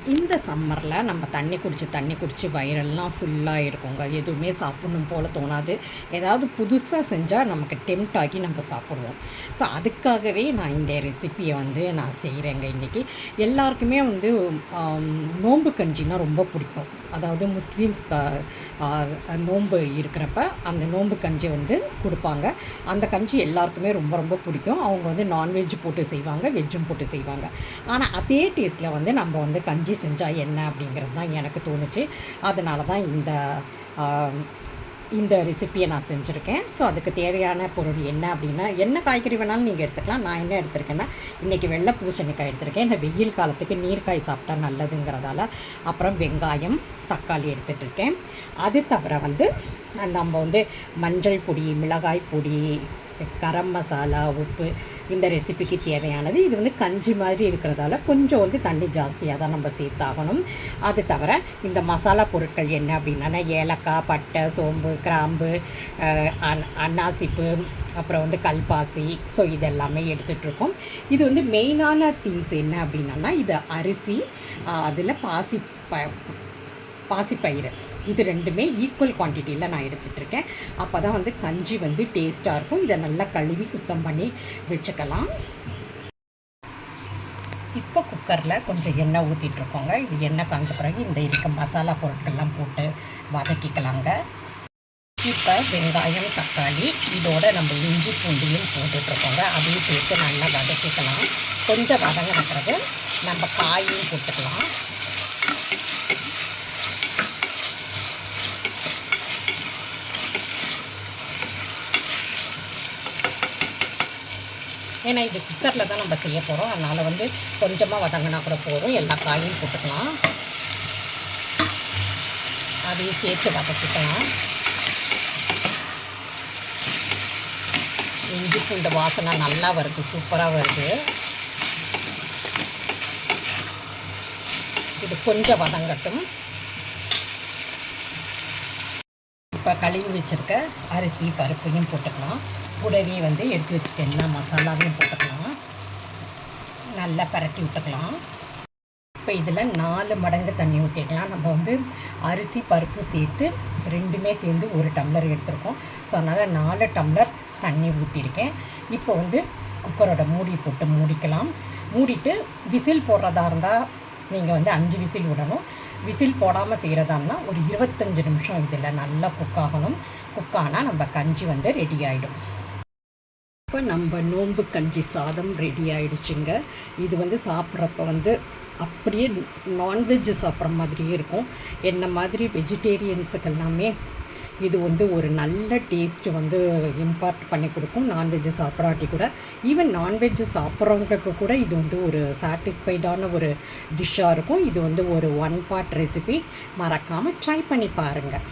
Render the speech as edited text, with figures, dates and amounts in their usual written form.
இந்த சம்மரில் நம்ம தண்ணி குடித்து வயிறெல்லாம் ஃபுல்லாக இருக்குங்க. எதுவுமே சாப்பிட்ணும் போல் தோணாது. ஏதாவது புதுசாக செஞ்சால் நமக்கு டெம்ப்ட் ஆகி நம்ம சாப்பிடுவோம். ஸோ அதுக்காகவே நான் இந்த ரெசிப்பியை நான் செய்கிறேங்க இன்றைக்கி. எல்லாருக்குமே நோன்பு கஞ்சின்னா ரொம்ப பிடிக்கும். அதாவது முஸ்லீம்ஸ் நோன்பு இருக்கிறப்ப அந்த நோன்பு கஞ்சி கொடுப்பாங்க. அந்த கஞ்சி எல்லாருக்குமே ரொம்ப ரொம்ப பிடிக்கும். அவங்க நான்வெஜ் போட்டு செய்வாங்க, வெஜ்ஜும் போட்டு செய்வாங்க. ஆனால் அதே டேஸ்ட்டில் நம்ம கஞ்சி செஞ்சால் என்ன அப்படிங்கிறது தான் எனக்கு தோணுச்சு. அதனால தான் இந்த ரெசிப்பியை நான் செஞ்சுருக்கேன். ஸோ அதுக்கு தேவையான பொருள் என்ன அப்படின்னா, என்ன காய்கறி வேணாலும் நீங்கள் எடுத்துக்கலாம். நான் என்ன எடுத்திருக்கேன்னா, இன்றைக்கி வெள்ளை பூசணிக்காய் எடுத்திருக்கேன். இந்த வெயில் காலத்துக்கு நீர்க்காய் சாப்பிட்டா நல்லதுங்கிறதால. அப்புறம் வெங்காயம், தக்காளி எடுத்துகிட்ருக்கேன். அது தவிர நம்ம மஞ்சள் பொடி, மிளகாய் பொடி, கரம் மசாலா, உப்பு, இந்த ரெசிபிக்கு தேவையானது. இது கஞ்சி மாதிரி இருக்கிறதால கொஞ்சம் தண்ணி ஜாஸ்தியாக தான் நம்ம சேர்த்தாகணும். அது தவிர இந்த மசாலா பொருட்கள் என்ன அப்படின்னா, ஏலக்காய், பட்டை, சோம்பு, கிராம்பு, அன்னாசிப்பு, அப்புறம் கல்பாசி. ஸோ இதெல்லாமே எடுத்துகிட்ருக்கோம். இது மெயினான திங்ஸ் என்ன அப்படின்னா, இது அரிசி, அதில் பாசிப்பயிறு, இது ரெண்டுமே ஈக்குவல் குவான்டிட்டியில் நான் எடுத்துகிட்ருக்கேன். அப்போ தான் கஞ்சி டேஸ்ட்டாக இருக்கும். இதை நல்லா கழுவி சுத்தம் பண்ணி வச்சுக்கலாம். இப்போ குக்கரில் கொஞ்சம் எண்ணெய் ஊற்றிட்டுருக்கோங்க. இது எண்ணெய் காஞ்ச பிறகு இந்த இருக்க மசாலா பொருட்கள்லாம் போட்டு வதக்கிக்கலாங்க. இப்போ வெங்காயம், தக்காளி, இதோட நம்ம இஞ்சி பூண்டியும் போட்டுட்ருக்கோங்க. அதையும் சேர்த்து நல்லா வதக்கிக்கலாம். கொஞ்சம் வதங்கின பிறகு நம்ம காயும் போட்டுக்கலாம். ஏன்னா இது குக்கரில் தான் நம்ம செய்ய போகிறோம். அதனால் கொஞ்சமாக வதங்கினா கூட போதும். எல்லா காயும் போட்டுக்கலாம். அதையும் சேர்த்து வதக்கிக்கலாம். இஞ்சி பூண்டு வாசனை நல்லா வருது, சூப்பராக வருது. இது கொஞ்சம் வதங்கட்டும். இப்போ கழுவி வச்சுருக்க அரிசி, பருப்பையும் போட்டுக்கலாம். கூடவே எடுத்து வச்சுட்டு எல்லா மசாலாவையும் போட்டுக்கலாம். நல்லா பரட்டி விட்டுக்கலாம். இப்போ இதில் 4 மடங்கு தண்ணி ஊற்றிக்கலாம். நம்ம அரிசி, பருப்பு சேர்த்து ரெண்டுமே சேர்ந்து 1 டம்ளர் எடுத்துருக்கோம். ஸோ அதனால் 4 டம்ளர் தண்ணி ஊற்றிருக்கேன். இப்போ குக்கரோட மூடி போட்டு மூடிக்கலாம். மூடிட்டு விசில் போடுறதா இருந்தால் நீங்கள் 5 விசில் விடணும். விசில் போடாமல் செய்கிறதா இருந்தால் ஒரு 25 நிமிஷம் இதில் நல்லா குக் ஆகணும். குக் ஆனால் நம்ம கஞ்சி ரெடி ஆகிடும். இப்போ நம்ம நோன்பு கஞ்சி சாதம் ரெடி ஆகிடுச்சுங்க. இது சாப்பிட்றப்ப அப்படியே நான்வெஜ்ஜு சாப்பிட்ற மாதிரியே இருக்கும். என்ன மாதிரி வெஜிடேரியன்ஸுக்கெல்லாமே இது ஒரு நல்ல டேஸ்ட்டு இம்பார்ட் பண்ணி கொடுக்கும். நான்வெஜ்ஜு சாப்பிட்றாட்டி கூட, ஈவன் நான்வெஜ்ஜு சாப்பிட்றவங்களுக்கு கூட இது ஒரு சாட்டிஸ்ஃபைடான ஒரு டிஷ்ஷாக இருக்கும். இது ஒரு 1 பார்ட் ரெசிபி. மறக்காமல் ட்ரை பண்ணி பாருங்கள்.